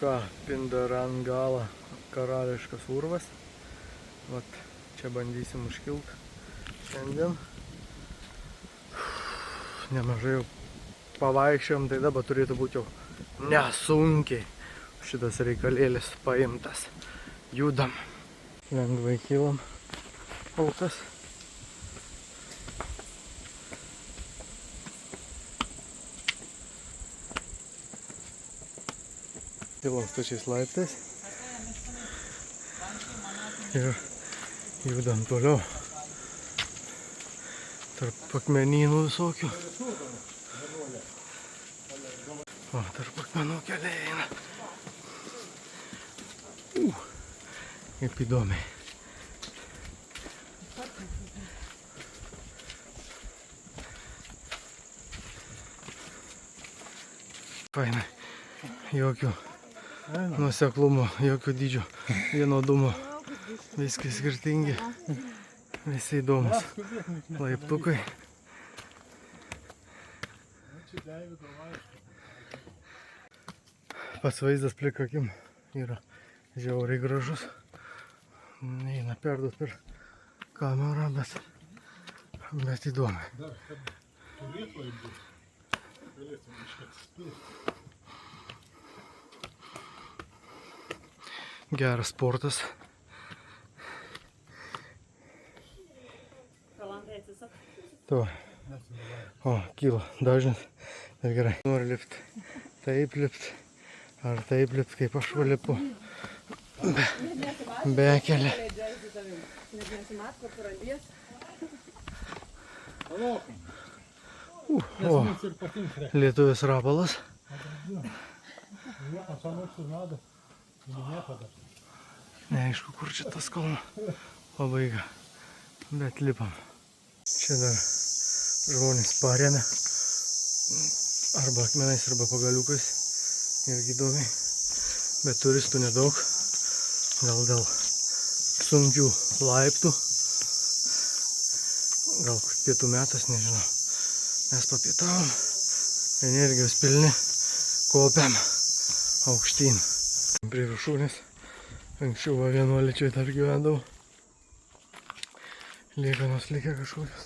ką, Pindarangala karališkas urvas. Vat čia bandysim užkilt šiandien. Nemažai jau pavaikščiojom, tai dabar turėtų būti jau nesunkiai šitas reikalėlis paimtas. Judam. Lengvai kylam. Kol kas. Kylam stačiais laiptais. Ir judam toliau. Tarp akmenynų visokių. O, tarp akmenų keliai eina. Kaip įdomiai. Fainai. Jokių nuoseklumo, jokių dydžio, vienodumo. Viskai skirtingi. Visi įdomus. Laiptukai. Pats vaizdas plika akim yra žiauriai gražus. Neina perduot per kamerą, bet įdomi. Geras sportas. To. O, kyla dažnis. Bet gerai. Nori lipti. Taip lipti. Ar taip lipti, kaip aš lipu. Bekelė. O, lietuvis rapalas. Neaišku, kur čia tas kalno pabaiga. Bet lipam. Čia dar žmonės paremia. Arba akmenais, arba pagaliukais. Irgi įdomiai. Bet turistų nedaug. Gal dėl sunkių laiptų. Gal pietų metas, nežinau. Mes papietavom. Energijos pilni. Kopiam aukštyn. Prie viršūnės. Anksčiau va vienuoličiai dar gyvendavau. Liekanos likę kažkokios.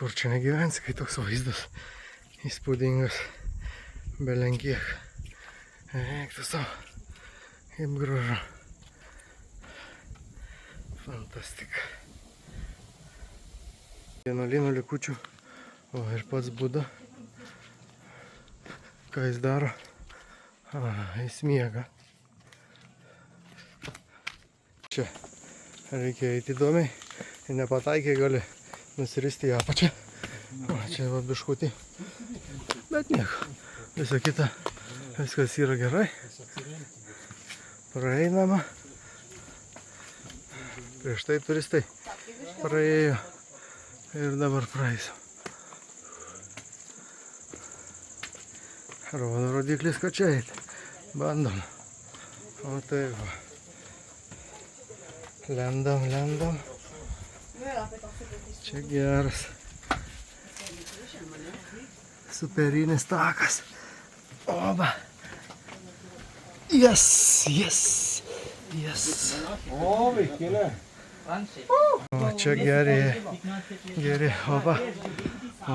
Kur čia negyvensi, kai toks vaizdas įspūdingas. Belenkiek. Eik tu savo. Kaip gražu. Fantastika. Vienuolyno likučių. O ir pats Buda. Ką jis daro? Jis miega. Čia reikia eiti įdomiai. Ir nepataikiai gali nusiristi į apačią. O, čia va biškutį. Bet nieko. Visa kita. Viskas yra gerai. Praeinama. Prieš tai turistai praėjo. Ir dabar praeisim. Rodo rodiklis, kad čia eiti. Bandom. O tai va. Lendam, lendam. Čia geras. Superinis takas. Oba. Yes, yes, yes. O, vaikinė. O, čia geri, oba. O,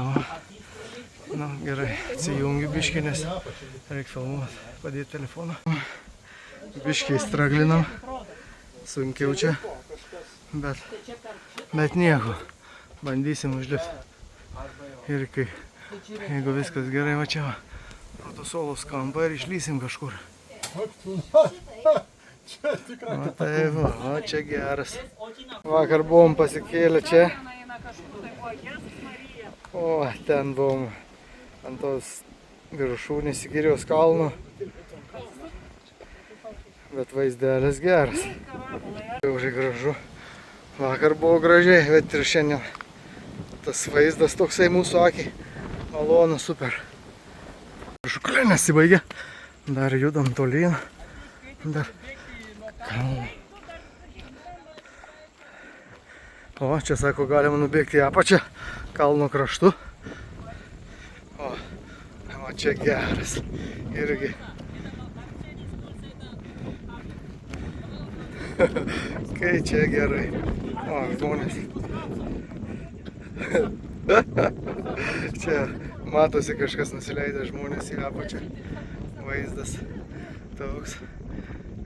nu, gerai, atsijungiu biškį, nes reikia filmuoti, padėti telefoną. Biškį įstraglinam, sunkiau čia, bet nieko, bandysim užlipti. Ir kai, jeigu viskas gerai, va čia va, protosolos kampą ir išlysim kažkur. O tai va, o čia geras. Vakar buvom pasikėlę čia. O, ten buvom ant tos viršūnės Sigirijaus kalno. Bet vaizdelis geras. Žiauriai gražu. Vakar buvo gražiai, bet ir šiandien tas vaizdas toksai mūsų akiai. Malonu, super. Viršuklė nesibaigė. Dar judam tolyn. Dar kalno. O, čia sako, galima nubėgti į apačią kalno kraštu. O čia geras. Irgi Kai čia gerai. O, žmonės. Čia matosi kažkas nusileidė žmonės į apačią. Vaizdas toks.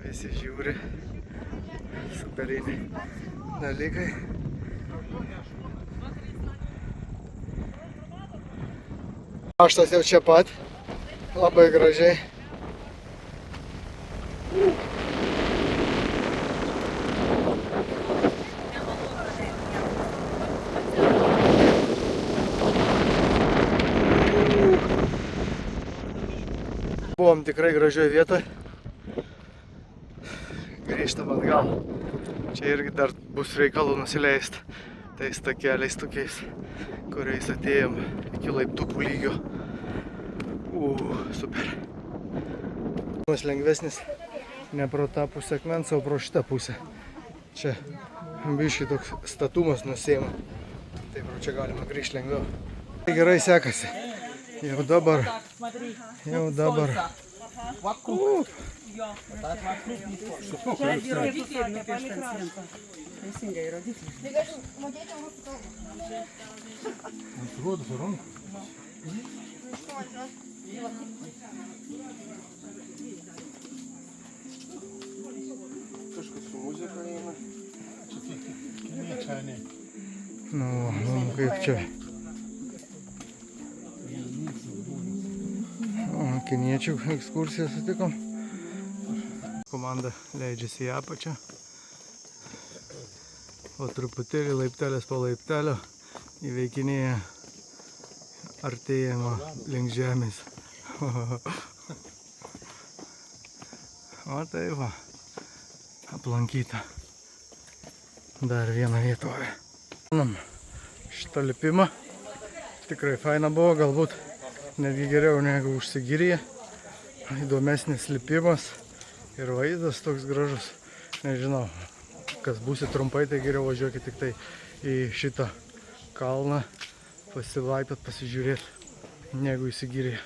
Visi žiūri. Superiniai dalykai. Paštas jau čia pat. Labai gražiai. Buvom tikrai gražioje vietoje. Grįžtam atgal. Čia irgi dar bus reikalų nusileisti tais takeliais tokiais, kuriais atėjom iki laiptukų lygio. Super. Lengvesnis ne pro tą pusę akmens, o pro šitą pusę. Čia biškai toks statumas nusėma. Taip, čia galima grįžti lengviau. Gerai sekasi. Jau dabar. Kažkas su muzika eina. Nu, kaip čia. Kiniečių ekskursiją sutikom. Komanda leidžiasi į apačią. O truputėlį laiptelės po laiptelio įveikinėja artėjimą link žemės. O tai va, aplankyta dar vieną vietovę. Šitą lipimą tikrai faina buvo, galbūt netgi geriau negu užsigirėje. Įdomesnis lipimas ir vaizdas toks gražus. Nežinau, kas būsit trumpai, tai geriau važiuokit tik tai į šitą kalną, pasilaipėt, pasižiūrėt, negu įsigirėje.